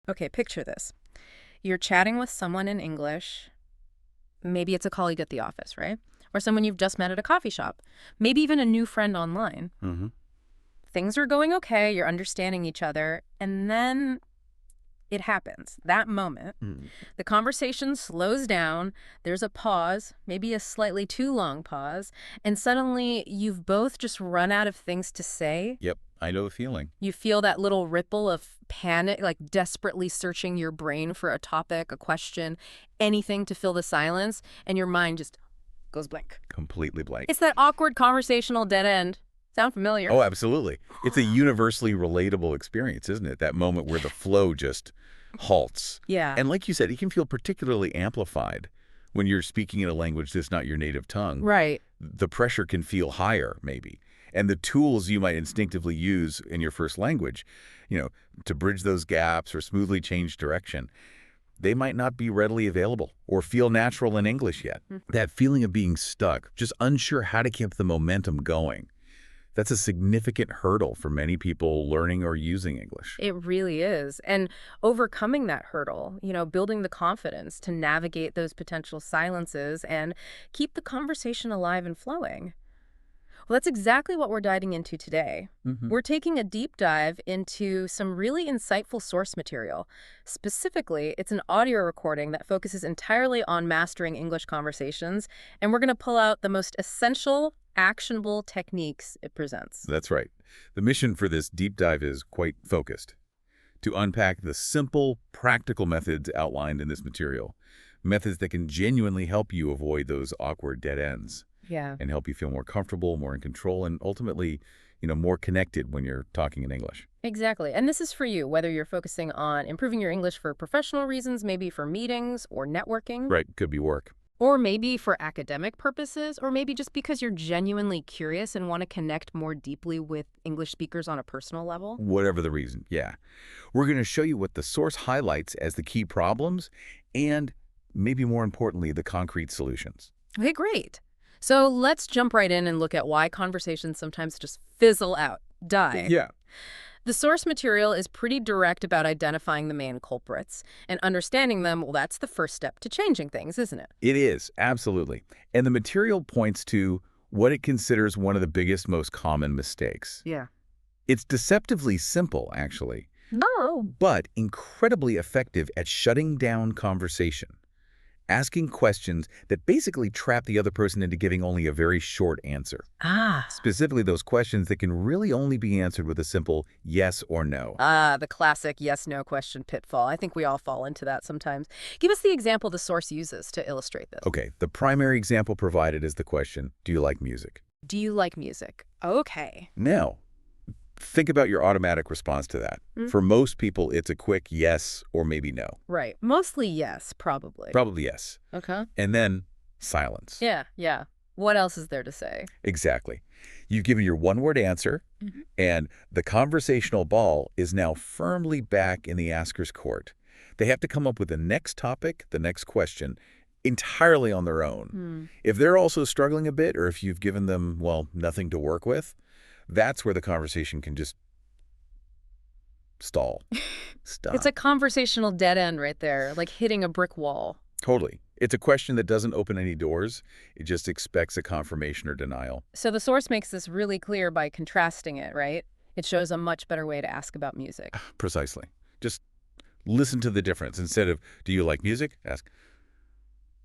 Okay, picture this. You're chatting with someone in English. Maybe it's a colleague at the office, right? Or someone you've just met at a coffee shop. Maybe even a new friend online. Mm-hmm. Things are going okay, you're understanding each other, and then it happens. That moment, Mm. the conversation slows down, there's a pause, maybe a slightly too long pause, and suddenly you've both just run out of things to say. Yep, I know the feeling. You feel that little ripple of panic, like desperately searching your brain for a topic, a question, anything to fill the silence, and your mind just goes blank. Completely blank. It's that awkward conversational dead end. Sound familiar? Oh, absolutely. It's a universally relatable experience, isn't it? That moment where the flow just halts. Yeah. And like you said, it can feel particularly amplified when you're speaking in a language that's not your native tongue. Right. The pressure can feel higher, maybe. And the tools you might instinctively use in your first language, to bridge those gaps or smoothly change direction, they might not be readily available or feel natural in English yet. That feeling of being stuck, just unsure how to keep the momentum going. That's a significant hurdle for many people learning or using English. It really is. And overcoming that hurdle, building the confidence to navigate those potential silences and keep the conversation alive and flowing. Well, that's exactly what we're diving into today. Mm-hmm. We're taking a deep dive into some really insightful source material. Specifically, it's an audio recording that focuses entirely on mastering English conversations, and we're going to pull out the most essential, actionable techniques it presents. That's right. The mission for this deep dive is quite focused. To unpack the simple, practical methods outlined in this material. Methods that can genuinely help you avoid those awkward dead ends. Yeah. And help you feel more comfortable, more in control, and ultimately, more connected when you're talking in English. Exactly. And this is for you, whether you're focusing on improving your English for professional reasons, maybe for meetings or networking. Right, could be work. Or maybe for academic purposes, or maybe just because you're genuinely curious and want to connect more deeply with English speakers on a personal level. Whatever the reason, yeah. We're going to show you what the source highlights as the key problems and, maybe more importantly, the concrete solutions. Okay, great. So let's jump right in and look at why conversations sometimes just fizzle out, die. Yeah. The source material is pretty direct about identifying the main culprits, and understanding them, well, that's the first step to changing things, isn't it? It is, absolutely. And the material points to what it considers one of the biggest, most common mistakes. Yeah. It's deceptively simple, actually, No. but incredibly effective at shutting down conversation. Asking questions that basically trap the other person into giving only a very short answer. Ah. Specifically those questions that can really only be answered with a simple yes or no. The classic yes-no question pitfall. I think we all fall into that sometimes. Give us the example the source uses to illustrate this. Okay, the primary example provided is the question, do you like music? Do you like music? Okay. Now, think about your automatic response to that. For most people, it's a quick yes or maybe no. Right. Mostly yes, probably. Probably yes. Okay. And then silence. Yeah. What else is there to say? Exactly. You've given your one-word answer, and the conversational ball is now firmly back in the asker's court. They have to come up with the next topic, the next question, entirely on their own. If they're also struggling a bit, or if you've given them, well, nothing to work with, that's where the conversation can just stall. Stop. It's a conversational dead end right there, like hitting a brick wall. Totally. It's a question that doesn't open any doors. It just expects a confirmation or denial. So the source makes this really clear by contrasting it, right? It shows a much better way to ask about music. Precisely. Just listen to the difference. Instead of, do you like music? Ask,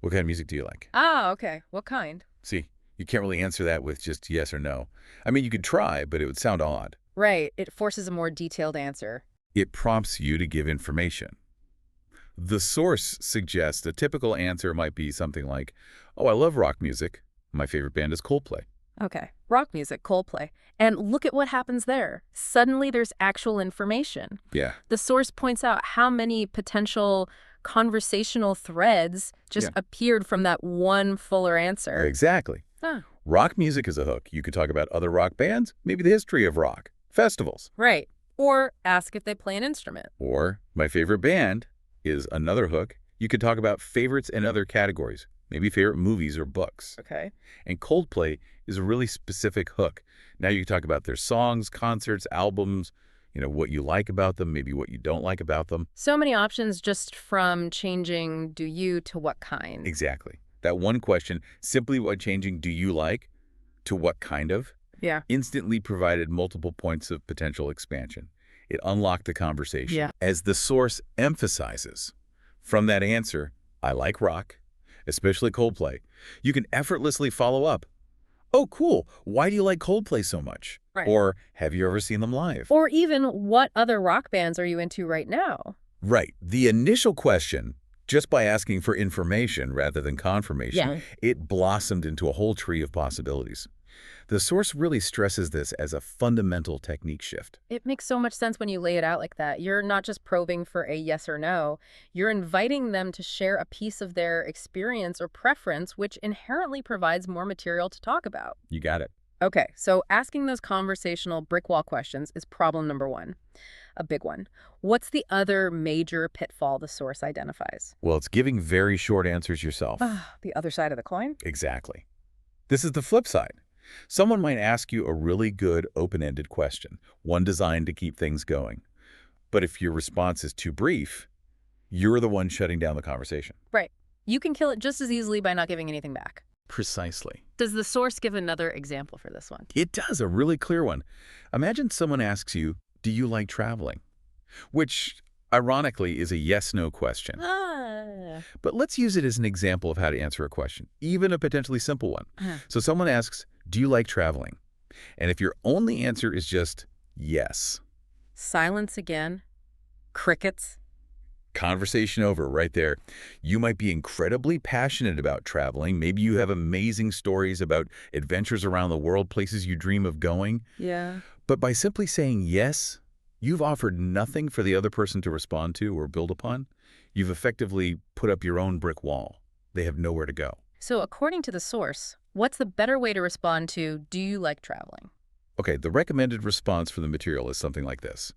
what kind of music do you like? Ah, okay. What kind? See, you can't really answer that with just yes or no. I mean, you could try, but it would sound odd. Right. It forces a more detailed answer. It prompts you to give information. The source suggests a typical answer might be something like, oh, I love rock music. My favorite band is Coldplay. Okay. Rock music, Coldplay. And look at what happens there. Suddenly there's actual information. Yeah. The source points out how many potential conversational threads just appeared from that one fuller answer. Exactly. Huh. Rock music is a hook. You could talk about other rock bands, maybe the history of rock, festivals. Right. Or ask if they play an instrument. Or my favorite band is another hook. You could talk about favorites and other categories, maybe favorite movies or books. Okay. And Coldplay is a really specific hook. Now you can talk about their songs, concerts, albums, what you like about them, maybe what you don't like about them. So many options just from changing do you to what kind. Exactly. That one question, simply by changing do you like to what kind of, Yeah. instantly provided multiple points of potential expansion. It unlocked the conversation. Yeah. As the source emphasizes, from that answer, I like rock, especially Coldplay, you can effortlessly follow up. Oh, cool. Why do you like Coldplay so much? Right. Or have you ever seen them live? Or even what other rock bands are you into right now? Right. The initial question, just by asking for information rather than confirmation, Yeah. it blossomed into a whole tree of possibilities. The source really stresses this as a fundamental technique shift. It makes so much sense when you lay it out like that. You're not just probing for a yes or no. You're inviting them to share a piece of their experience or preference, which inherently provides more material to talk about. You got it. Okay, so asking those conversational brick wall questions is problem number one, a big one. What's the other major pitfall the source identifies? Well, it's giving very short answers yourself. The other side of the coin? Exactly. This is the flip side. Someone might ask you a really good open-ended question, one designed to keep things going. But if your response is too brief, you're the one shutting down the conversation. Right. You can kill it just as easily by not giving anything back. Precisely. Does the source give another example for this one? It does, a really clear one. Imagine someone asks you, do you like traveling? Which, ironically, is a yes-no question. But let's use it as an example of how to answer a question, even a potentially simple one. So someone asks, do you like traveling? And if your only answer is just yes, Silence again. Crickets. conversation over right there. You might be incredibly passionate about traveling. Maybe you have amazing stories about adventures around the world, places you dream of going. Yeah. But by simply saying yes, you've offered nothing for the other person to respond to or build upon. You've effectively put up your own brick wall. They have nowhere to go. So according to the source, what's the better way to respond to do you like traveling? Okay, the recommended response from the material is something like this.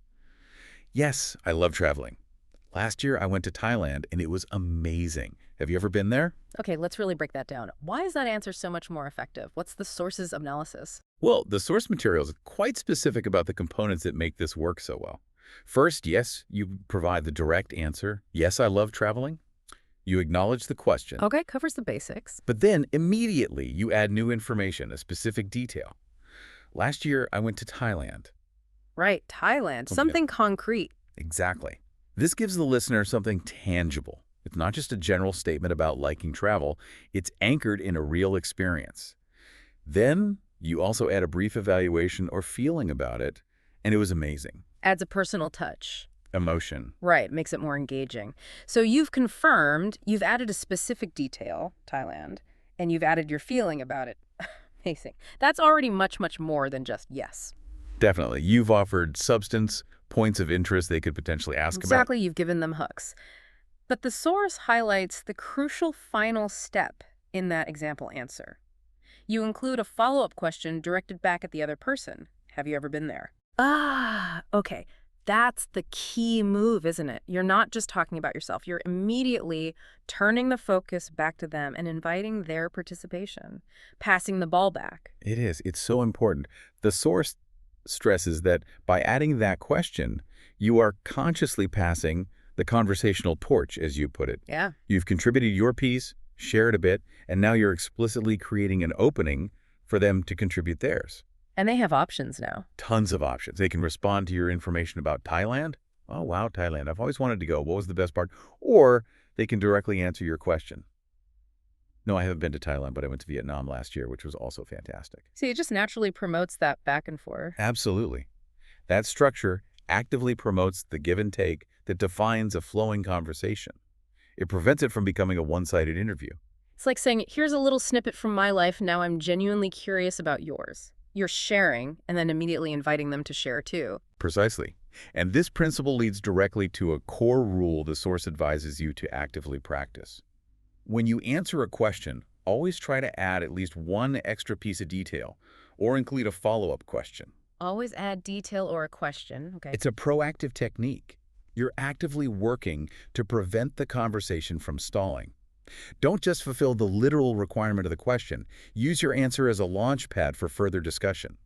Yes, I love traveling. Last year, I went to Thailand, and it was amazing. Have you ever been there? Okay, let's really break that down. Why is that answer so much more effective? What's the source's analysis? Well, the source material is quite specific about the components that make this work so well. First, yes, you provide the direct answer. Yes, I love traveling. You acknowledge the question. Okay, covers the basics. But then, immediately, you add new information, a specific detail. Last year, I went to Thailand. Right, Thailand. Okay. Something concrete. Exactly. This gives the listener something tangible. It's not just a general statement about liking travel. It's anchored in a real experience. Then, you also add a brief evaluation or feeling about it, and it was amazing. Adds a personal touch. Emotion. Right, makes it more engaging. So you've confirmed, you've added a specific detail, Thailand, and you've added your feeling about it. Amazing. That's already much, much more than just yes. Definitely. You've offered substance, points of interest they could potentially ask about. Exactly, you've given them hooks. But the source highlights the crucial final step in that example answer. You include a follow-up question directed back at the other person. Have you ever been there? Okay. That's the key move, isn't it? You're not just talking about yourself. You're immediately turning the focus back to them and inviting their participation, passing the ball back. It is. It's so important. The source stresses that by adding that question, you are consciously passing the conversational torch, as you put it. Yeah. You've contributed your piece, shared a bit, and now you're explicitly creating an opening for them to contribute theirs. And they have options now. Tons of options. They can respond to your information about Thailand. Oh, wow, Thailand. I've always wanted to go. What was the best part? Or they can directly answer your question. No, I haven't been to Thailand, but I went to Vietnam last year, which was also fantastic. See, it just naturally promotes that back and forth. Absolutely. That structure actively promotes the give and take that defines a flowing conversation. It prevents it from becoming a one-sided interview. It's like saying, here's a little snippet from my life. Now I'm genuinely curious about yours. You're sharing and then immediately inviting them to share too. Precisely. And this principle leads directly to a core rule the source advises you to actively practice. When you answer a question, always try to add at least one extra piece of detail or include a follow-up question. Always add detail or a question. Okay. It's a proactive technique. You're actively working to prevent the conversation from stalling. Don't just fulfill the literal requirement of the question. Use your answer as a launch pad for further discussion.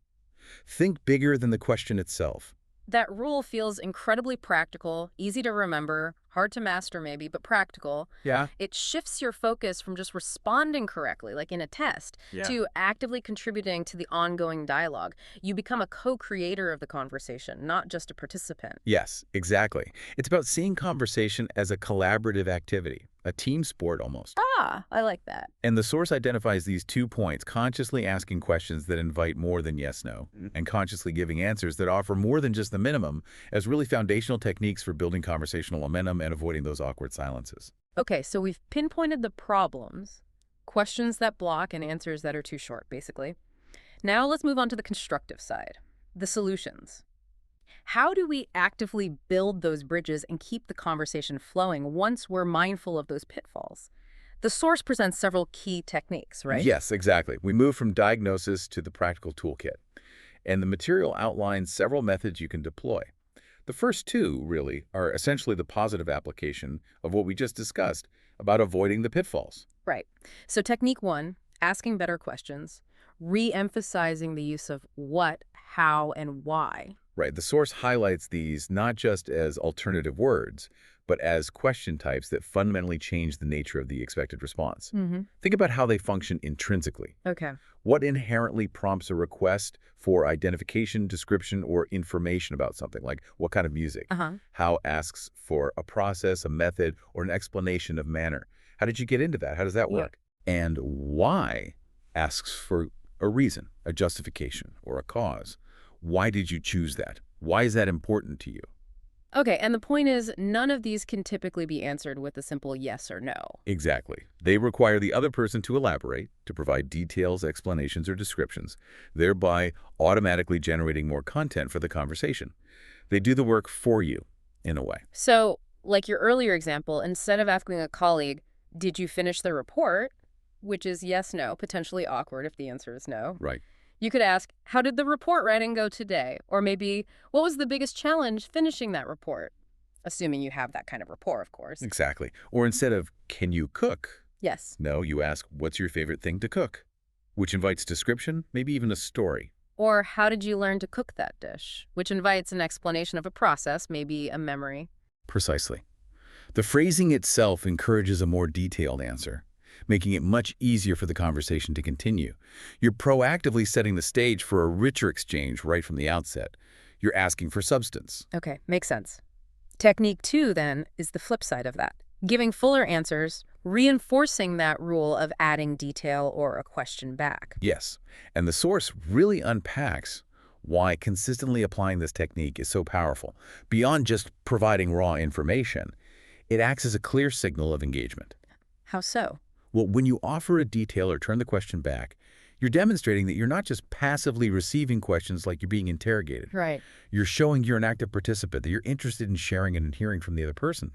Think bigger than the question itself. That rule feels incredibly practical, easy to remember, hard to master maybe, but practical. Yeah. It shifts your focus from just responding correctly, like in a test, Yeah. to actively contributing to the ongoing dialogue. You become a co-creator of the conversation, not just a participant. Yes, exactly. It's about seeing conversation as a collaborative activity, a team sport almost. Ah, I like that. And the source identifies these 2 points, consciously asking questions that invite more than yes, no, and consciously giving answers that offer more than just the minimum as really foundational techniques for building conversational momentum and avoiding those awkward silences. Okay, so we've pinpointed the problems, questions that block and answers that are too short, basically. Now let's move on to the constructive side, the solutions. How do we actively build those bridges and keep the conversation flowing once we're mindful of those pitfalls? The source presents several key techniques, right? Yes, exactly. We move from diagnosis to the practical toolkit. And the material outlines several methods you can deploy. The first two, really, are essentially the positive application of what we just discussed about avoiding the pitfalls. Right. So technique one, asking better questions, re-emphasizing the use of what, how, and why. Right. The source highlights these not just as alternative words, but as question types that fundamentally change the nature of the expected response. Mm-hmm. Think about how they function intrinsically. Okay. What inherently prompts a request for identification, description, or information about something, like what kind of music? Uh-huh. How asks for a process, a method, or an explanation of manner. How did you get into that? How does that Yeah. work? And why asks for a reason, a justification, or a cause. Why did you choose that? Why is that important to you? Okay, and the point is, none of these can typically be answered with a simple yes or no. Exactly. They require the other person to elaborate, to provide details, explanations, or descriptions, thereby automatically generating more content for the conversation. They do the work for you, in a way. So, like your earlier example, instead of asking a colleague, did you finish the report? Which is yes, no, potentially awkward if the answer is no. Right. You could ask, how did the report writing go today? Or maybe, what was the biggest challenge finishing that report? Assuming you have that kind of rapport, of course. Exactly. Or instead of, can you cook? Yes. No, you ask, what's your favorite thing to cook? Which invites description, maybe even a story. Or how did you learn to cook that dish? Which invites an explanation of a process, maybe a memory. Precisely. The phrasing itself encourages a more detailed answer, making it much easier for the conversation to continue. You're proactively setting the stage for a richer exchange right from the outset. You're asking for substance. Okay, makes sense. Technique two, then, is the flip side of that. Giving fuller answers, reinforcing that rule of adding detail or a question back. Yes, and the source really unpacks why consistently applying this technique is so powerful. Beyond just providing raw information, it acts as a clear signal of engagement. How so? Well, when you offer a detail or turn the question back, you're demonstrating that you're not just passively receiving questions like you're being interrogated. Right. You're showing you're an active participant, that you're interested in sharing and hearing from the other person.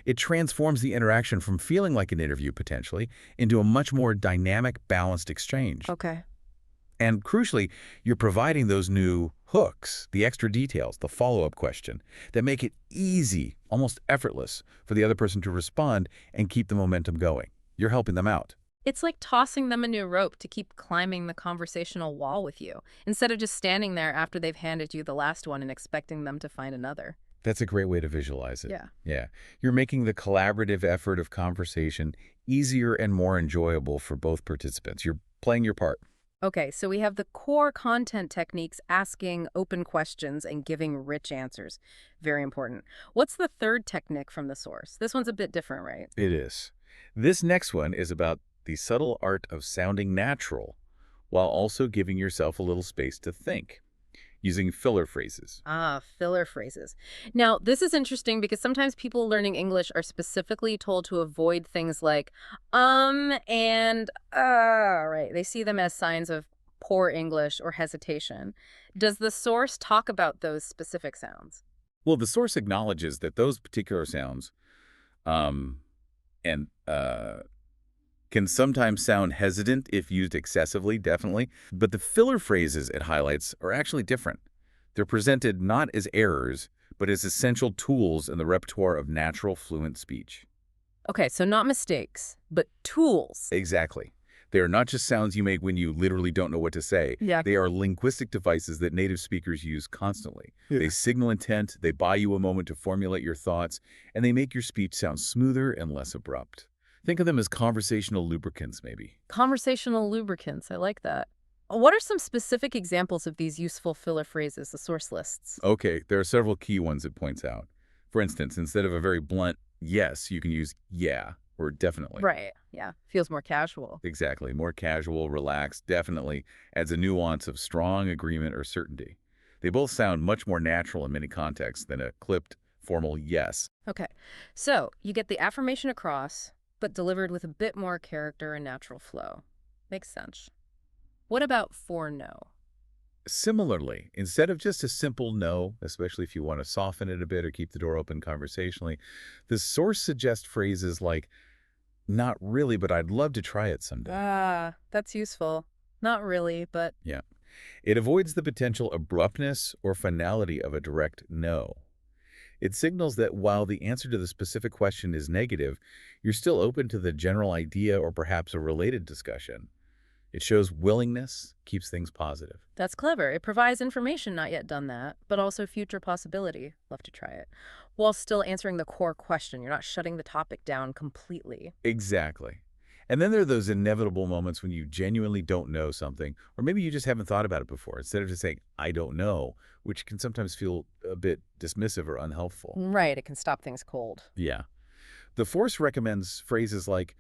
It transforms the interaction from feeling like an interview, potentially, into a much more dynamic, balanced exchange. Okay. And crucially, you're providing those new hooks, the extra details, the follow-up question, that make it easy, almost effortless, for the other person to respond and keep the momentum going. You're helping them out. It's like tossing them a new rope to keep climbing the conversational wall with you, instead of just standing there after they've handed you the last one and expecting them to find another. That's a great way to visualize it. Yeah. Yeah. You're making the collaborative effort of conversation easier and more enjoyable for both participants. You're playing your part. Okay, so we have the core content techniques, asking open questions and giving rich answers. Very important. What's the third technique from the source? This one's a bit different, right? It is. This next one is about the subtle art of sounding natural while also giving yourself a little space to think, using filler phrases. Ah, filler phrases. Now, this is interesting because sometimes people learning English are specifically told to avoid things like, and, right. They see them as signs of poor English or hesitation. Does the source talk about those specific sounds? Well, the source acknowledges that those particular sounds and can sometimes sound hesitant if used excessively, definitely. But the filler phrases it highlights are actually different. They're presented not as errors, but as essential tools in the repertoire of natural, fluent speech. Okay, so not mistakes, but tools. Exactly. They are not just sounds you make when you literally don't know what to say. Yeah. They are linguistic devices that native speakers use constantly. Yeah. They signal intent, they buy you a moment to formulate your thoughts, and they make your speech sound smoother and less abrupt. Think of them as conversational lubricants, maybe. Conversational lubricants. I like that. What are some specific examples of these useful filler phrases the source lists? Okay, there are several key ones it points out. For instance, instead of a very blunt yes, you can use yeah or definitely. Right. Yeah. Feels more casual. Exactly. More casual, relaxed, definitely adds a nuance of strong agreement or certainty. They both sound much more natural in many contexts than a clipped, formal yes. Okay. So you get the affirmation across, but delivered with a bit more character and natural flow. Makes sense. What about for no? Similarly, instead of just a simple no, especially if you want to soften it a bit or keep the door open conversationally, the source suggests phrases like, not really, but I'd love to try it someday. Ah, that's useful. Not really, but Yeah. It avoids the potential abruptness or finality of a direct no. It signals that while the answer to the specific question is negative, you're still open to the general idea or perhaps a related discussion. It shows willingness, keeps things positive. that's clever. It provides information not yet done that, but also future possibility. Love to try it. While still answering the core question. You're not shutting the topic down completely. Exactly. And then there are those inevitable moments when you genuinely don't know something, or maybe you just haven't thought about it before, instead of just saying, I don't know, which can sometimes feel a bit dismissive or unhelpful. Right, it can stop things cold. Yeah. The Force recommends phrases like,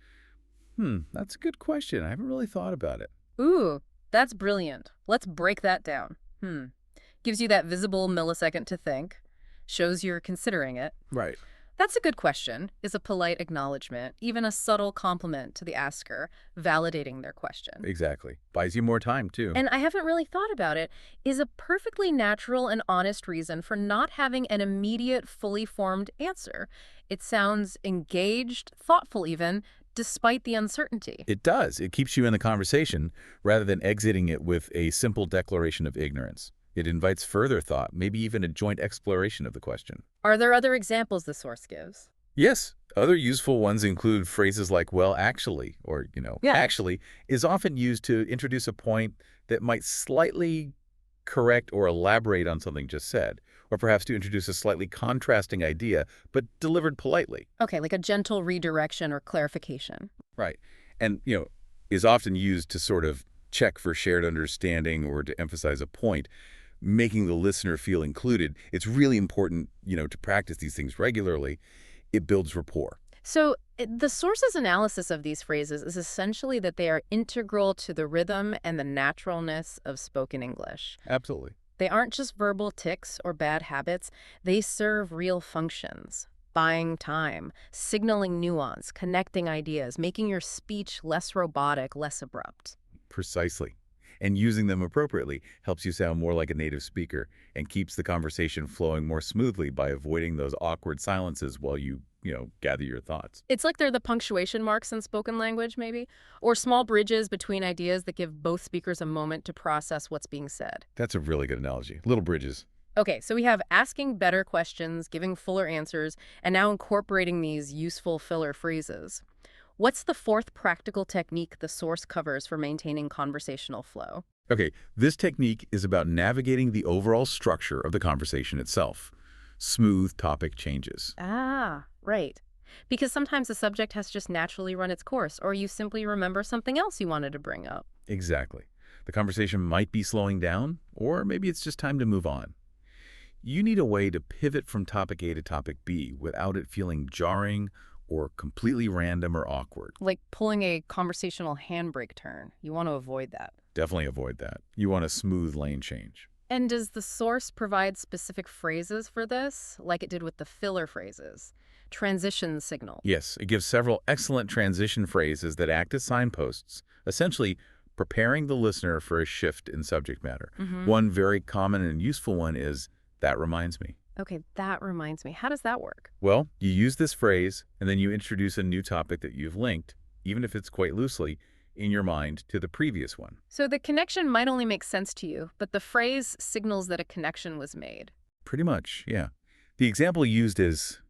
that's a good question. I haven't really thought about it. Ooh, that's brilliant. Let's break that down. Gives you that visible millisecond to think. Shows you're considering it. Right. That's a good question, is a polite acknowledgement, even a subtle compliment to the asker, validating their question. Exactly. Buys you more time, too. And I haven't really thought about it, is a perfectly natural and honest reason for not having an immediate, fully formed answer. It sounds engaged, thoughtful even, despite the uncertainty. It does. It keeps you in the conversation rather than exiting it with a simple declaration of ignorance. It invites further thought, maybe even a joint exploration of the question. Are there other examples the source gives? Yes, other useful ones include phrases like, well, actually, or, Yeah. actually is often used to introduce a point that might slightly correct or elaborate on something just said, or perhaps to introduce a slightly contrasting idea, but delivered politely. Okay, like a gentle redirection or clarification. Right. And, is often used to sort of check for shared understanding or to emphasize a point, making the listener feel included. It's really important, to practice these things regularly. It builds rapport. So the source's analysis of these phrases is essentially that they are integral to the rhythm and the naturalness of spoken English. Absolutely. They aren't just verbal tics or bad habits. They serve real functions. Buying time, signaling nuance, connecting ideas, making your speech less robotic, less abrupt. Precisely. And using them appropriately helps you sound more like a native speaker and keeps the conversation flowing more smoothly by avoiding those awkward silences while you gather your thoughts. It's like they're the punctuation marks in spoken language, maybe, or small bridges between ideas that give both speakers a moment to process what's being said. That's a really good analogy. Little bridges. Okay, so we have asking better questions, giving fuller answers, and now incorporating these useful filler phrases. What's the fourth practical technique the source covers for maintaining conversational flow? Okay, this technique is about navigating the overall structure of the conversation itself. Smooth topic changes. Ah, right. Because sometimes the subject has just naturally run its course, or you simply remember something else you wanted to bring up. Exactly. The conversation might be slowing down, or maybe it's just time to move on. You need a way to pivot from topic A to topic B without it feeling jarring or completely random or awkward. Like pulling a conversational handbrake turn. You want to avoid that. Definitely avoid that. You want a smooth lane change. And does the source provide specific phrases for this, like it did with the filler phrases? Transition signal. Yes, it gives several excellent transition phrases that act as signposts, essentially preparing the listener for a shift in subject matter. One very common and useful one is, that reminds me. Okay, that reminds me. How does that work? Well, you use this phrase, and then you introduce a new topic that you've linked, even if it's quite loosely, in your mind to the previous one. So the connection might only make sense to you, but the phrase signals that a connection was made. Pretty much, yeah. The example used is,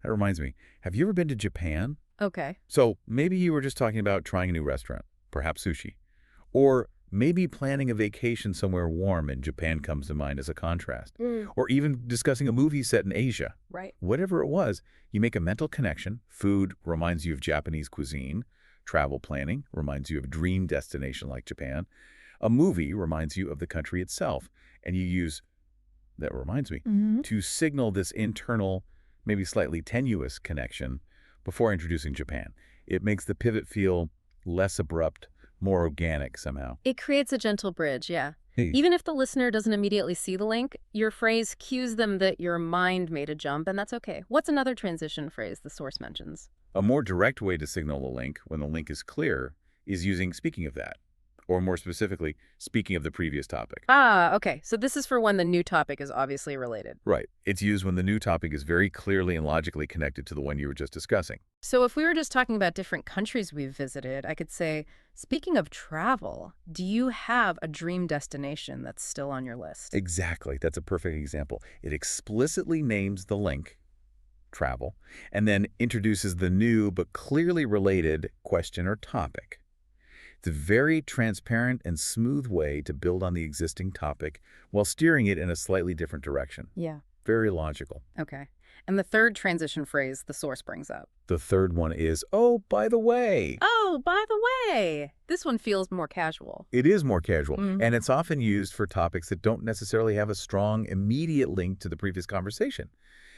that reminds me, have you ever been to Japan? Okay. So maybe you were just talking about trying a new restaurant. perhaps sushi. Or maybe planning a vacation somewhere warm in Japan comes to mind as a contrast. Mm. Or even discussing a movie set in Asia. Right. Whatever it was, you make a mental connection. Food reminds you of Japanese cuisine. Travel planning reminds you of a dream destination like Japan. A movie reminds you of the country itself. And you use, that reminds me, Hmm. to signal this internal, maybe slightly tenuous connection before introducing Japan. It makes the pivot feel less abrupt, more organic somehow. It creates a gentle bridge, yeah. Hey. Even if the listener doesn't immediately see the link, your phrase cues them that your mind made a jump, and that's okay. What's another transition phrase the source mentions? A more direct way to signal a link when the link is clear is using speaking of that, or more specifically, speaking of the previous topic. Ah, okay. So this is for when the new topic is obviously related. Right. It's used when the new topic is very clearly and logically connected to the one you were just discussing. So if we were just talking about different countries we've visited, I could say, speaking of travel, do you have a dream destination that's still on your list? Exactly. That's a perfect example. It explicitly names the link, travel, and then introduces the new but clearly related question or topic. It's a very transparent and smooth way to build on the existing topic while steering it in a slightly different direction. Yeah. Very logical. Okay. And the third transition phrase the source brings up. The third one is, oh, by the way. Oh, by the way. This one feels more casual. It is more casual, Mhm. and it's often used for topics that don't necessarily have a strong, immediate link to the previous conversation.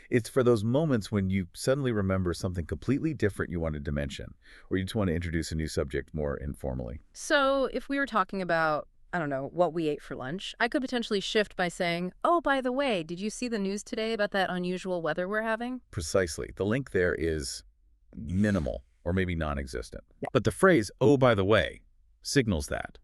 It's for those moments when you suddenly remember something completely different you wanted to mention, or you just want to introduce a new subject more informally. So if we were talking about, I don't know, what we ate for lunch, I could potentially shift by saying, oh, by the way, did you see the news today about that unusual weather we're having? Precisely. The link there is minimal, or maybe non-existent. But the phrase, oh, by the way, signals that.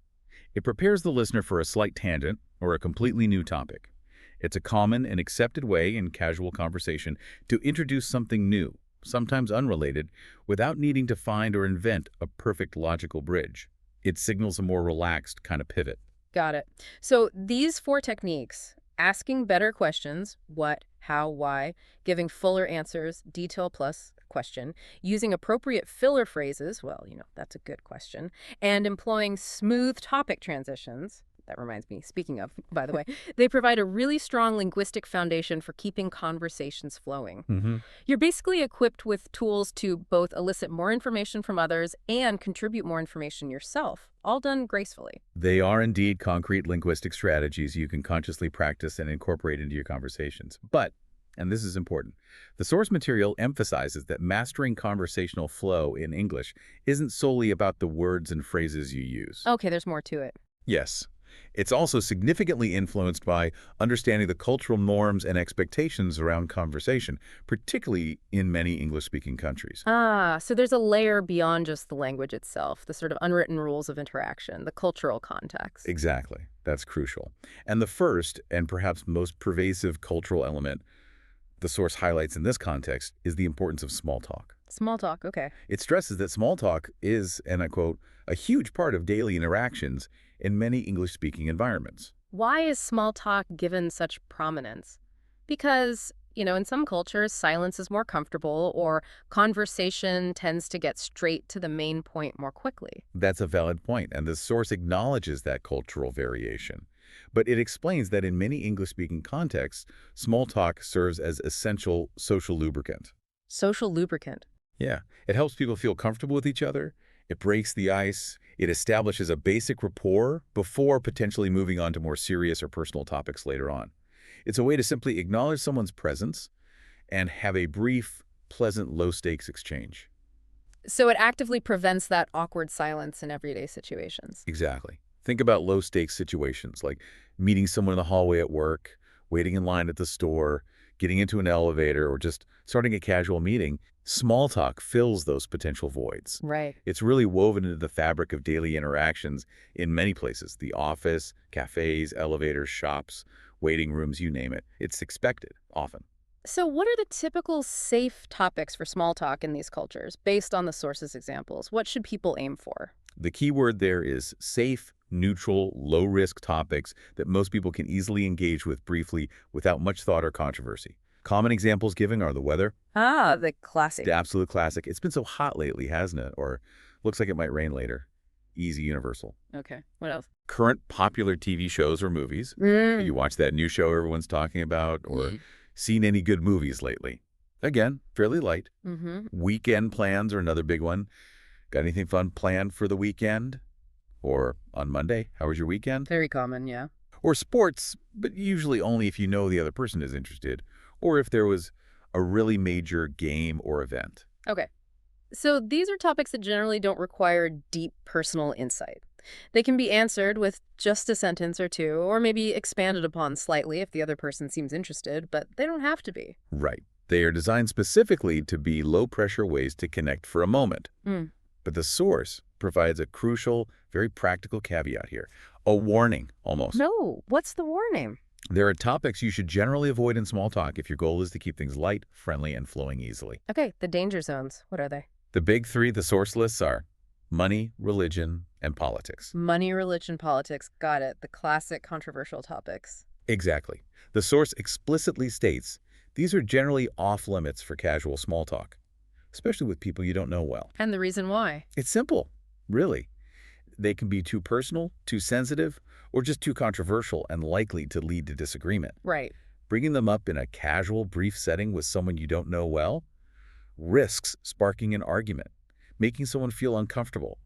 It prepares the listener for a slight tangent or a completely new topic. It's a common and accepted way in casual conversation to introduce something new, sometimes unrelated, without needing to find or invent a perfect logical bridge. It signals a more relaxed kind of pivot. Got it. So these four techniques, asking better questions, what, how, why, giving fuller answers, detail plus question, using appropriate filler phrases, well, that's a good question, and employing smooth topic transitions. That reminds me, speaking of, by the way, they provide a really strong linguistic foundation for keeping conversations flowing. Mm-hmm. You're basically equipped with tools to both elicit more information from others and contribute more information yourself, all done gracefully. They are indeed concrete linguistic strategies you can consciously practice and incorporate into your conversations. But, and this is important, the source material emphasizes that mastering conversational flow in English isn't solely about the words and phrases you use. Okay, there's more to it. Yes. It's also significantly influenced by understanding the cultural norms and expectations around conversation, particularly in many English-speaking countries. Ah, so there's a layer beyond just the language itself, the sort of unwritten rules of interaction, the cultural context. Exactly. That's crucial. And the first, and perhaps most pervasive cultural element the source highlights in this context is the importance of small talk. Small talk, okay. It stresses that small talk is, and I quote, a huge part of daily interactions in many English-speaking environments. Why is small talk given such prominence? Because, in some cultures, silence is more comfortable or conversation tends to get straight to the main point more quickly. That's a valid point, and the source acknowledges that cultural variation. But it explains that in many English-speaking contexts, small talk serves as essential social lubricant. Social lubricant. Yeah, it helps people feel comfortable with each other. It breaks the ice. It establishes a basic rapport before potentially moving on to more serious or personal topics later on. It's a way to simply acknowledge someone's presence and have a brief, pleasant, low-stakes exchange. So it actively prevents that awkward silence in everyday situations. Exactly. Think about low-stakes situations like meeting someone in the hallway at work, waiting in line at the store, getting into an elevator, or just starting a casual meeting. Small talk fills those potential voids. Right. It's really woven into the fabric of daily interactions in many places, the office, cafes, elevators, shops, waiting rooms, you name it. It's expected, often. So what are the typical safe topics for small talk in these cultures, based on the source's examples? What should people aim for? The key word there is safe, neutral, low-risk topics that most people can easily engage with briefly without much thought or controversy. Common examples given are the weather. Ah, the classic. The absolute classic. It's been so hot lately, hasn't it? Or looks like it might rain later. easy, universal. Okay. What else? Current popular TV shows or movies. Mm. You watch that new show everyone's talking about, or seen any good movies lately? Again, fairly light. Mm-hmm. Weekend plans are another big one. Got anything fun planned for the weekend? Or on Monday, how was your weekend? Very common, yeah. Or sports, but usually only if you know the other person is interested, or if there was a really major game or event. Okay. So these are topics that generally don't require deep personal insight. They can be answered with just a sentence or two, or maybe expanded upon slightly if the other person seems interested, but they don't have to be. Right. They are designed specifically to be low-pressure ways to connect for a moment. Mm. But the source provides a crucial, very practical caveat here. A warning, almost. No, what's the warning? There are topics you should generally avoid in small talk if your goal is to keep things light, friendly, and flowing easily. Okay, the danger zones. What are they? The big three the source lists are money, religion, and politics. Money, religion, politics. Got it. The classic controversial topics. Exactly. The source explicitly states these are generally off limits for casual small talk, especially with people you don't know well. And the reason why? It's simple, really. They can be too personal, too sensitive, or just too controversial and likely to lead to disagreement. Right. Bringing them up in a casual, brief setting with someone you don't know well risks sparking an argument, making someone feel uncomfortable,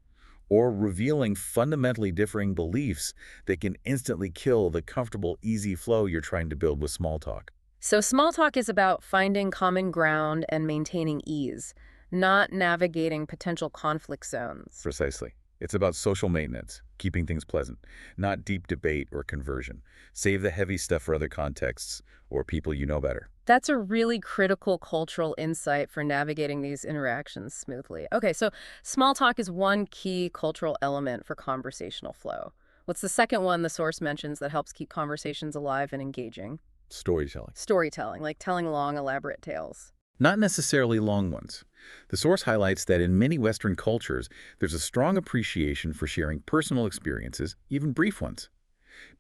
or revealing fundamentally differing beliefs that can instantly kill the comfortable, easy flow you're trying to build with small talk. So small talk is about finding common ground and maintaining ease, not navigating potential conflict zones. Precisely. It's about social maintenance, keeping things pleasant, not deep debate or conversion. Save the heavy stuff for other contexts or people you know better. That's a really critical cultural insight for navigating these interactions smoothly. Okay, so small talk is one key cultural element for conversational flow. What's the second one the source mentions that helps keep conversations alive and engaging? Storytelling. Storytelling, like telling long, elaborate tales. Not necessarily long ones. The source highlights that in many Western cultures, there's a strong appreciation for sharing personal experiences, even brief ones.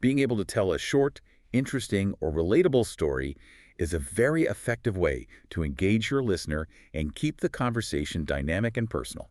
Being able to tell a short, interesting, or relatable story is a very effective way to engage your listener and keep the conversation dynamic and personal.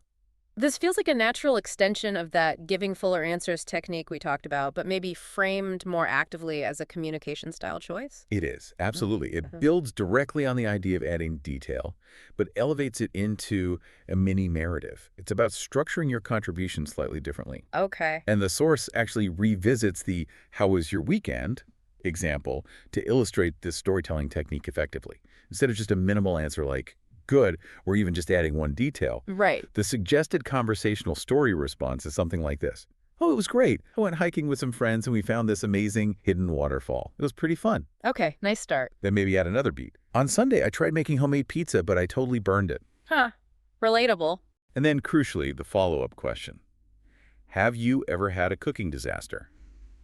This feels like a natural extension of that giving fuller answers technique we talked about, but maybe framed more actively as a communication style choice. It is, absolutely. It builds directly on the idea of adding detail, but elevates it into a mini narrative. It's about structuring your contribution slightly differently. Okay. And the source actually revisits the "how was your weekend" example to illustrate this storytelling technique effectively. Instead of just a minimal answer like good, or even just adding one detail, Right. the suggested conversational story response is something like this. "Oh, it was great. I went hiking with some friends and we found this amazing hidden waterfall. It was pretty fun." Okay, nice start. Then maybe add another beat. "On Sunday, I tried making homemade pizza, but I totally burned it." Huh. Relatable. And then, crucially, the follow-up question. Have you ever had a cooking disaster?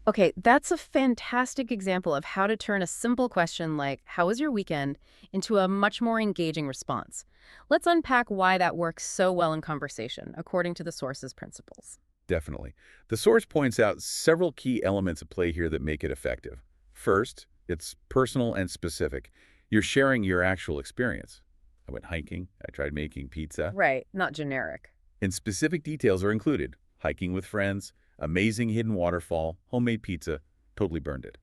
Okay, that's a fantastic example of how to turn a simple question like, how was your weekend, into a much more engaging response. Let's unpack why that works so well in conversation, according to the source's principles. Definitely. The source points out several key elements at play here that make it effective. First, it's personal and specific. You're sharing your actual experience. "I went hiking. I tried making pizza." Right, not generic. And specific details are included. Hiking with friends, amazing hidden waterfall, homemade pizza, totally burned it.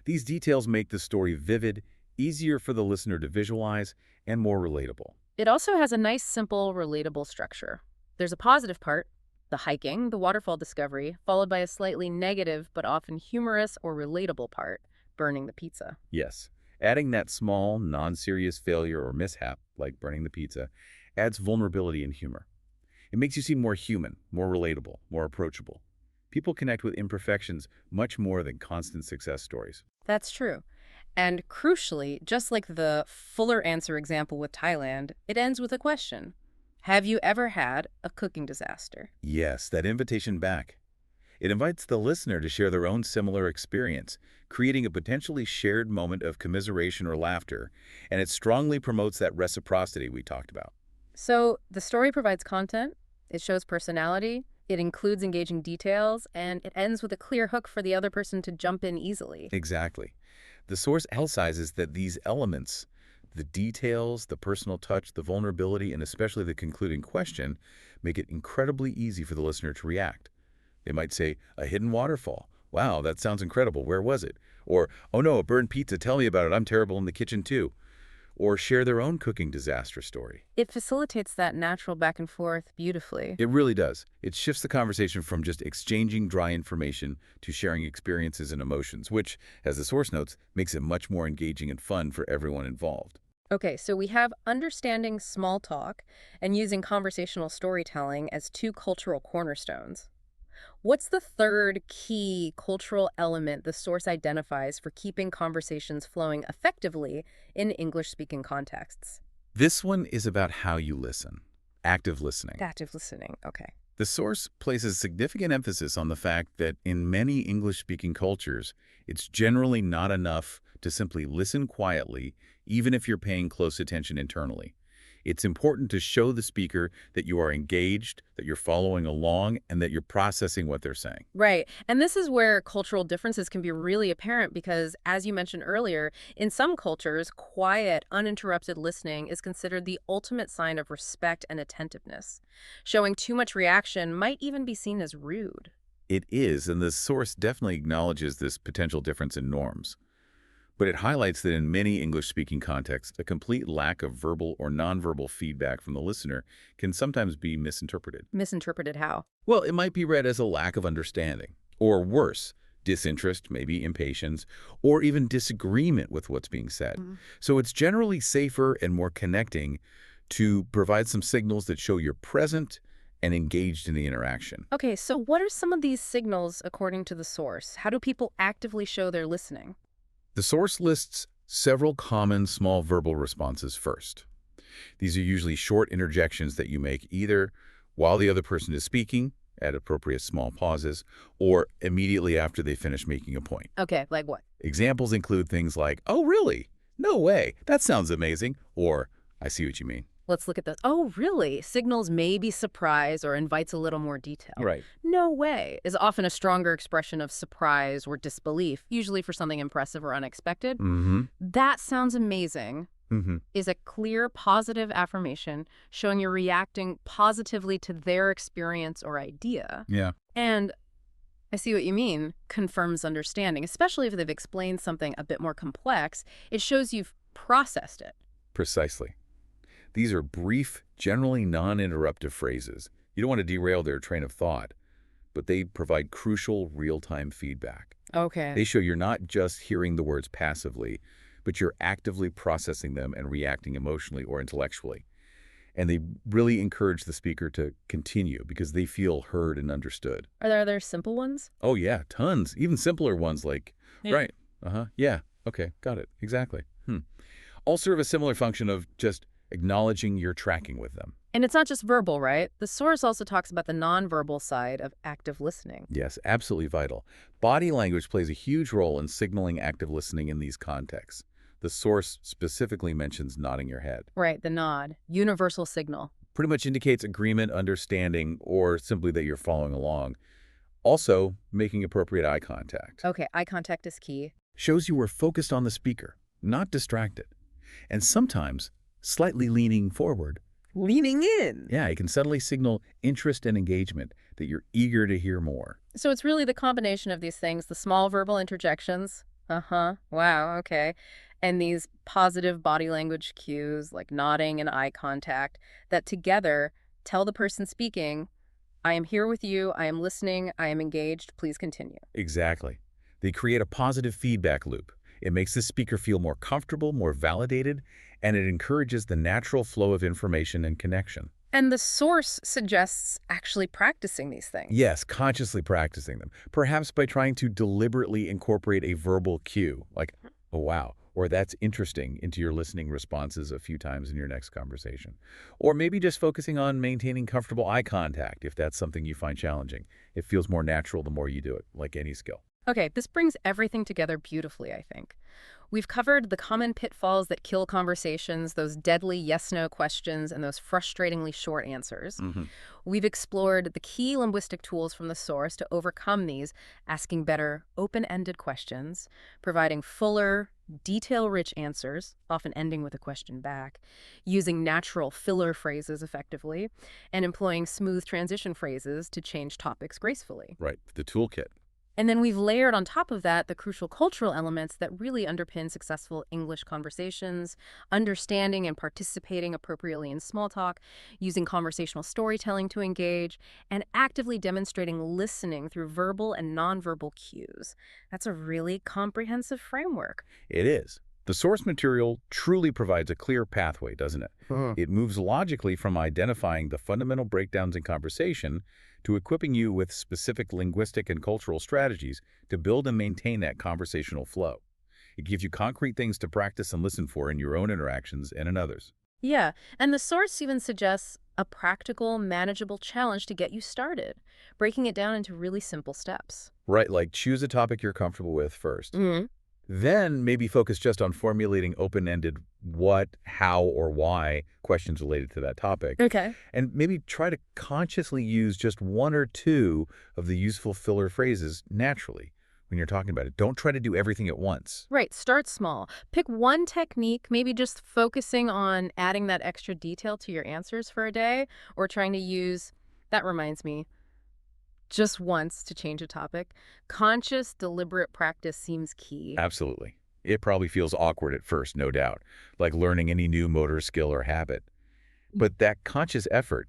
These details make the story vivid, easier for the listener to visualize, and more relatable. It also has a nice, simple, relatable structure. There's a positive part, the hiking, the waterfall discovery, followed by a slightly negative but often humorous or relatable part, burning the pizza. Yes, adding that small, non-serious failure or mishap, like burning the pizza, adds vulnerability and humor. It makes you seem more human, more relatable, more approachable. People connect with imperfections much more than constant success stories. That's true. And crucially, just like the fuller answer example with Thailand, it ends with a question. Have you ever had a cooking disaster? Yes, that invitation back. It invites the listener to share their own similar experience, creating a potentially shared moment of commiseration or laughter, and it strongly promotes that reciprocity we talked about. So the story provides content, it shows personality, it includes engaging details, and it ends with a clear hook for the other person to jump in easily. Exactly. The source emphasizes that these elements, the details, the personal touch, the vulnerability, and especially the concluding question, make it incredibly easy for the listener to react. They might say, a hidden waterfall. Wow, that sounds incredible. Where was it? Or, oh no, a burned pizza. Tell me about it. I'm terrible in the kitchen too. Or share their own cooking disaster story. It facilitates that natural back and forth beautifully. It really does. It shifts the conversation from just exchanging dry information to sharing experiences and emotions, which, as the source notes, makes it much more engaging and fun for everyone involved. Okay, so we have understanding small talk and using conversational storytelling as two cultural cornerstones. What's the third key cultural element the source identifies for keeping conversations flowing effectively in English-speaking contexts? This one is about how you listen. Active listening. Active listening, okay. The source places significant emphasis on the fact that in many English-speaking cultures, it's generally not enough to simply listen quietly, even if you're paying close attention internally. It's important to show the speaker that you are engaged, that you're following along, and that you're processing what they're saying. Right. And this is where cultural differences can be really apparent because, as you mentioned earlier, in some cultures, quiet, uninterrupted listening is considered the ultimate sign of respect and attentiveness. Showing too much reaction might even be seen as rude. It is, and the source definitely acknowledges this potential difference in norms. But it highlights that in many English-speaking contexts, a complete lack of verbal or nonverbal feedback from the listener can sometimes be misinterpreted. Misinterpreted how? Well, it might be read as a lack of understanding, or worse, disinterest, maybe impatience, or even disagreement with what's being said. So it's generally safer and more connecting to provide some signals that show you're present and engaged in the interaction. Okay, so what are some of these signals according to the source? How do people actively show they're listening? The source lists several common small verbal responses first. These are usually short interjections that you make either while the other person is speaking, at appropriate small pauses, or immediately after they finish making a point. Okay, like what? Examples include things like, oh, really? No way. That sounds amazing. Or, I see what you mean. Let's look at those. Oh, really? Signals maybe surprise or invites a little more detail. Right. No way is often a stronger expression of surprise or disbelief, usually for something impressive or unexpected. That sounds amazing is a clear positive affirmation showing you're reacting positively to their experience or idea. Yeah. And I see what you mean, confirms understanding, especially if they've explained something a bit more complex. It shows you've processed it. Precisely. These are brief, generally non-interruptive phrases. You don't want to derail their train of thought, but they provide crucial real-time feedback. Okay. They show you're not just hearing the words passively, but you're actively processing them and reacting emotionally or intellectually. And they really encourage the speaker to continue because they feel heard and understood. Are there other simple ones? Oh, yeah, tons. Even simpler ones like, Yeah. right, yeah, okay, got it, exactly. All serve a similar function of just acknowledging you're tracking with them. And it's not just verbal, right? The source also talks about the nonverbal side of active listening. Yes, absolutely vital. Body language plays a huge role in signaling active listening in these contexts. The source specifically mentions nodding your head. Right, the nod. Universal signal. Pretty much indicates agreement, understanding, or simply that you're following along. Also, making appropriate eye contact. Okay, eye contact is key. Shows you are focused on the speaker, not distracted. And sometimes, slightly leaning forward. Leaning in. Yeah, it can subtly signal interest and engagement, that you're eager to hear more. So it's really the combination of these things, the small verbal interjections. Wow, okay. And these positive body language cues like nodding and eye contact that together tell the person speaking, I am here with you, I am listening, I am engaged, please continue. Exactly. They create a positive feedback loop. It makes the speaker feel more comfortable, more validated, and it encourages the natural flow of information and connection. And the source suggests actually practicing these things. Yes, consciously practicing them, perhaps by trying to deliberately incorporate a verbal cue, like, oh, wow, or that's interesting, into your listening responses a few times in your next conversation. Or maybe just focusing on maintaining comfortable eye contact if that's something you find challenging. It feels more natural the more you do it, like any skill. Okay, this brings everything together beautifully, I think. We've covered the common pitfalls that kill conversations, those deadly yes-no questions, and those frustratingly short answers. Hmm. We've explored the key linguistic tools from the source to overcome these, asking better, open-ended questions, providing fuller, detail-rich answers, often ending with a question back, using natural filler phrases effectively, and employing smooth transition phrases to change topics gracefully. Right, the toolkit. And then we've layered on top of that the crucial cultural elements that really underpin successful English conversations, understanding and participating appropriately in small talk, using conversational storytelling to engage, and actively demonstrating listening through verbal and nonverbal cues. That's a really comprehensive framework. It is. The source material truly provides a clear pathway, doesn't it? It moves logically from identifying the fundamental breakdowns in conversation to equipping you with specific linguistic and cultural strategies to build and maintain that conversational flow. It gives you concrete things to practice and listen for in your own interactions and in others. Yeah, and the source even suggests a practical, manageable challenge to get you started, breaking it down into really simple steps. Right, like choose a topic you're comfortable with first. Then maybe focus just on formulating open-ended what, how, or why questions related to that topic. Okay. And maybe try to consciously use just one or two of the useful filler phrases naturally when you're talking about it. Don't try to do everything at once. Right, start small. Pick one technique, maybe just focusing on adding that extra detail to your answers for a day, or trying to use, that reminds me, just once to change a topic. Conscious, deliberate practice seems key. Absolutely. It probably feels awkward at first, no doubt, like learning any new motor skill or habit. But that conscious effort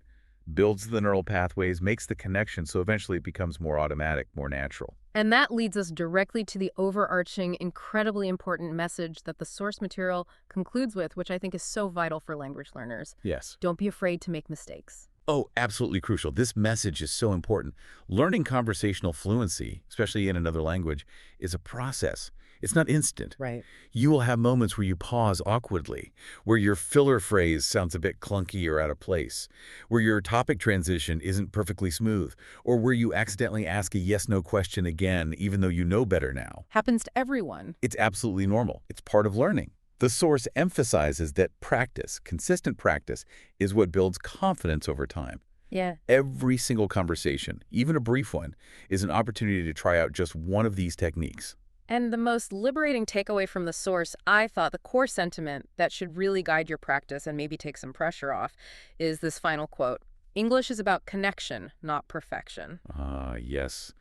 builds the neural pathways, makes the connection, so eventually it becomes more automatic, more natural. And that leads us directly to the overarching, incredibly important message that the source material concludes with, which I think is so vital for language learners. Yes. Don't be afraid to make mistakes. Oh, absolutely crucial. This message is so important. Learning conversational fluency, especially in another language, is a process. It's not instant. Right. You will have moments where you pause awkwardly, where your filler phrase sounds a bit clunky or out of place, where your topic transition isn't perfectly smooth, or where you accidentally ask a yes-no question again, even though you know better now. Happens to everyone. It's absolutely normal. It's part of learning. The source emphasizes that practice, consistent practice, is what builds confidence over time. Yeah. Every single conversation, even a brief one, is an opportunity to try out just one of these techniques. And the most liberating takeaway from the source, I thought the core sentiment that should really guide your practice and maybe take some pressure off, is this final quote. English is about connection, not perfection. Ah, yes.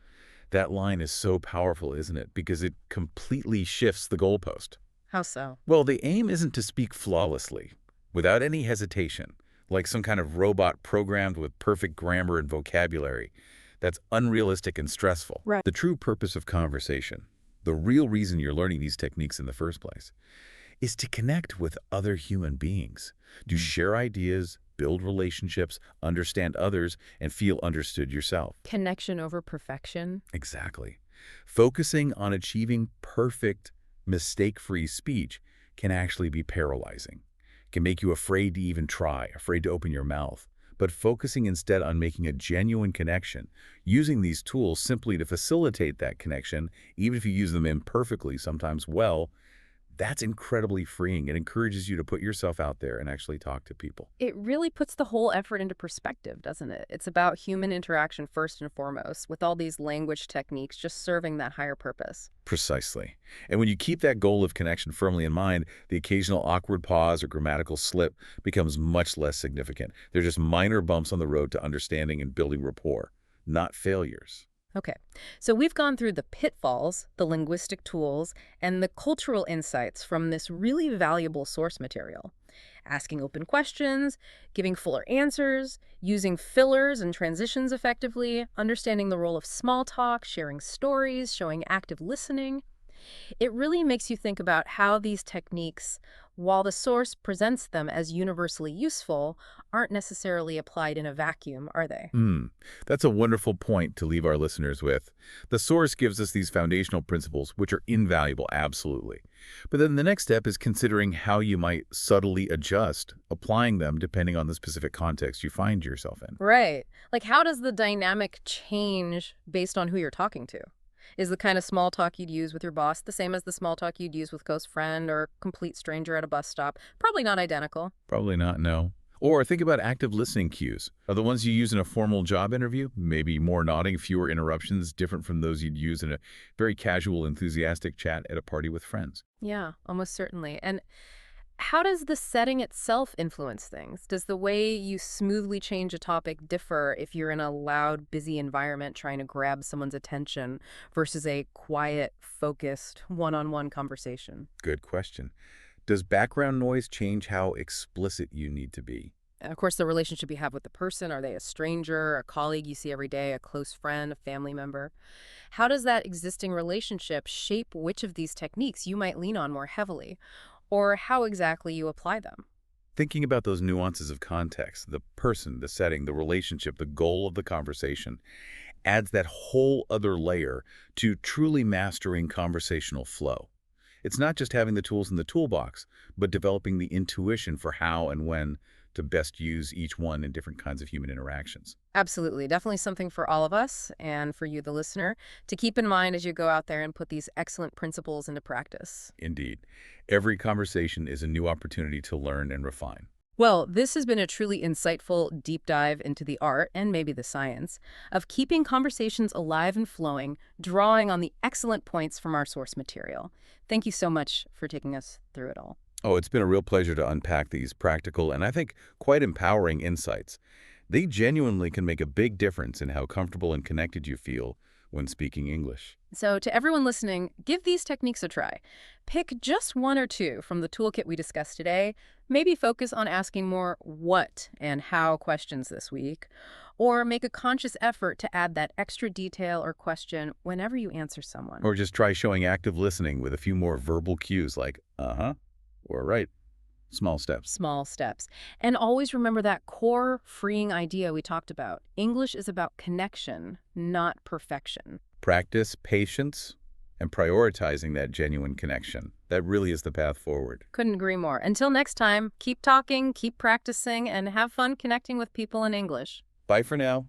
That line is so powerful, isn't it? Because it completely shifts the goalpost. How so? Well, the aim isn't to speak flawlessly, without any hesitation, like some kind of robot programmed with perfect grammar and vocabulary. That's unrealistic and stressful. Right. The true purpose of conversation, the real reason you're learning these techniques in the first place, is to connect with other human beings, to share ideas, build relationships, understand others, and feel understood yourself. Connection over perfection. Exactly. Focusing on achieving perfect, mistake-free speech can actually be paralyzing. It can make you afraid to even try, afraid to open your mouth. But focusing instead on making a genuine connection, using these tools simply to facilitate that connection, even if you use them imperfectly, sometimes well, that's incredibly freeing. It encourages you to put yourself out there and actually talk to people. It really puts the whole effort into perspective, doesn't it? It's about human interaction first and foremost, with all these language techniques just serving that higher purpose. Precisely. And when you keep that goal of connection firmly in mind, the occasional awkward pause or grammatical slip becomes much less significant. They're just minor bumps on the road to understanding and building rapport, not failures. Okay, so we've gone through the pitfalls, the linguistic tools, and the cultural insights from this really valuable source material. Asking open questions, giving fuller answers, using fillers and transitions effectively, understanding the role of small talk, sharing stories, showing active listening. It really makes you think about how these techniques, while the source presents them as universally useful, aren't necessarily applied in a vacuum, are they? That's a wonderful point to leave our listeners with. The source gives us these foundational principles, which are invaluable, absolutely. But then the next step is considering how you might subtly adjust, applying them depending on the specific context you find yourself in. Right. Like, how does the dynamic change based on who you're talking to? Is the kind of small talk you'd use with your boss the same as the small talk you'd use with a close friend or complete stranger at a bus stop? Probably not identical. Probably not, no. Or think about active listening cues. Are the ones you use in a formal job interview? Maybe more nodding, fewer interruptions, different from those you'd use in a very casual, enthusiastic chat at a party with friends. Yeah, almost certainly. And how does the setting itself influence things? Does the way you smoothly change a topic differ if you're in a loud, busy environment trying to grab someone's attention versus a quiet, focused, one-on-one conversation? Good question. Does background noise change how explicit you need to be? Of course, the relationship you have with the person, are they a stranger, a colleague you see every day, a close friend, a family member? How does that existing relationship shape which of these techniques you might lean on more heavily, or how exactly you apply them? Thinking about those nuances of context, the person, the setting, the relationship, the goal of the conversation, adds that whole other layer to truly mastering conversational flow. It's not just having the tools in the toolbox, but developing the intuition for how and when to best use each one in different kinds of human interactions. Absolutely. Definitely something for all of us and for you, the listener, to keep in mind as you go out there and put these excellent principles into practice. Indeed, every conversation is a new opportunity to learn and refine. Well, this has been a truly insightful deep dive into the art and maybe the science of keeping conversations alive and flowing, drawing on the excellent points from our source material. Thank you so much for taking us through it all. Oh, it's been a real pleasure to unpack these practical and I think quite empowering insights. They genuinely can make a big difference in how comfortable and connected you feel when speaking English. So, to everyone listening, give these techniques a try. Pick just one or two from the toolkit we discussed today. Maybe focus on asking more what and how questions this week, or make a conscious effort to add that extra detail or question whenever you answer someone. Or just try showing active listening with a few more verbal cues like, uh-huh, or right. Small steps. Small steps. And always remember that core freeing idea we talked about. English is about connection, not perfection. Practice patience and prioritizing that genuine connection. That really is the path forward. Couldn't agree more. Until next time, keep talking, keep practicing, and have fun connecting with people in English. Bye for now.